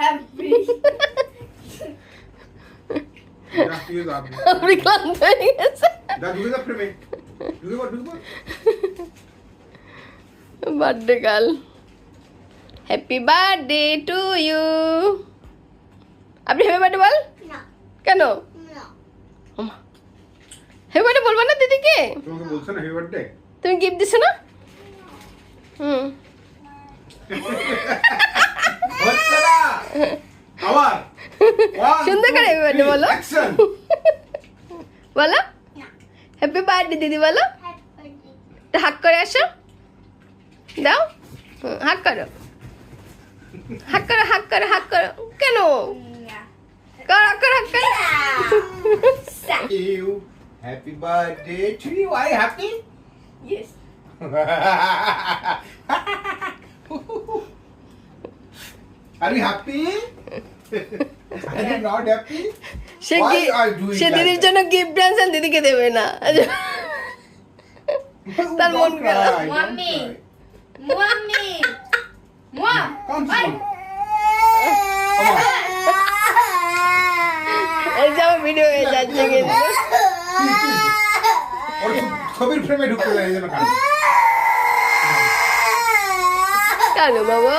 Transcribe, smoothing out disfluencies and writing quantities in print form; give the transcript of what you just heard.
Happy. আপনি ক্লান্ত হয়ে গেছে birthday girl happy birthday to you আপনি হ্যাপি বার্থডে বল না কেন না হ্যাপি বার্থডে বলবা না দিদিকে তোমাকে বলছো না হ্যাপি বার্থডে তুমি গিফট দিছো না হুম হচ্ছে না আবার সুন্দর করে happy birthday বলো। অ্যাকশন বলো না হ্যাপি বার্থডে দিদি বলো হ্যাপি তো হাক করে আসো দাও হাক করো হাক করো হাক করো হাক করো কেন না করো করো হাক করো you happy birthday to you are you happy yes are you happy are you not happy say Why কি are you doing say like দিদির that? জন্য গিফট আনছেন দিদিকে দেবে না তার মন Don't খারাপ। cry, don't Mommy. cry. Mommy mom Come bye on. Come on. এই যে আমার ভিডিও হয়ে যাচ্ছে কিন্তু ওর ছবির ফ্রেমে ঢুকতে যায় যেন কানে কেন বাবা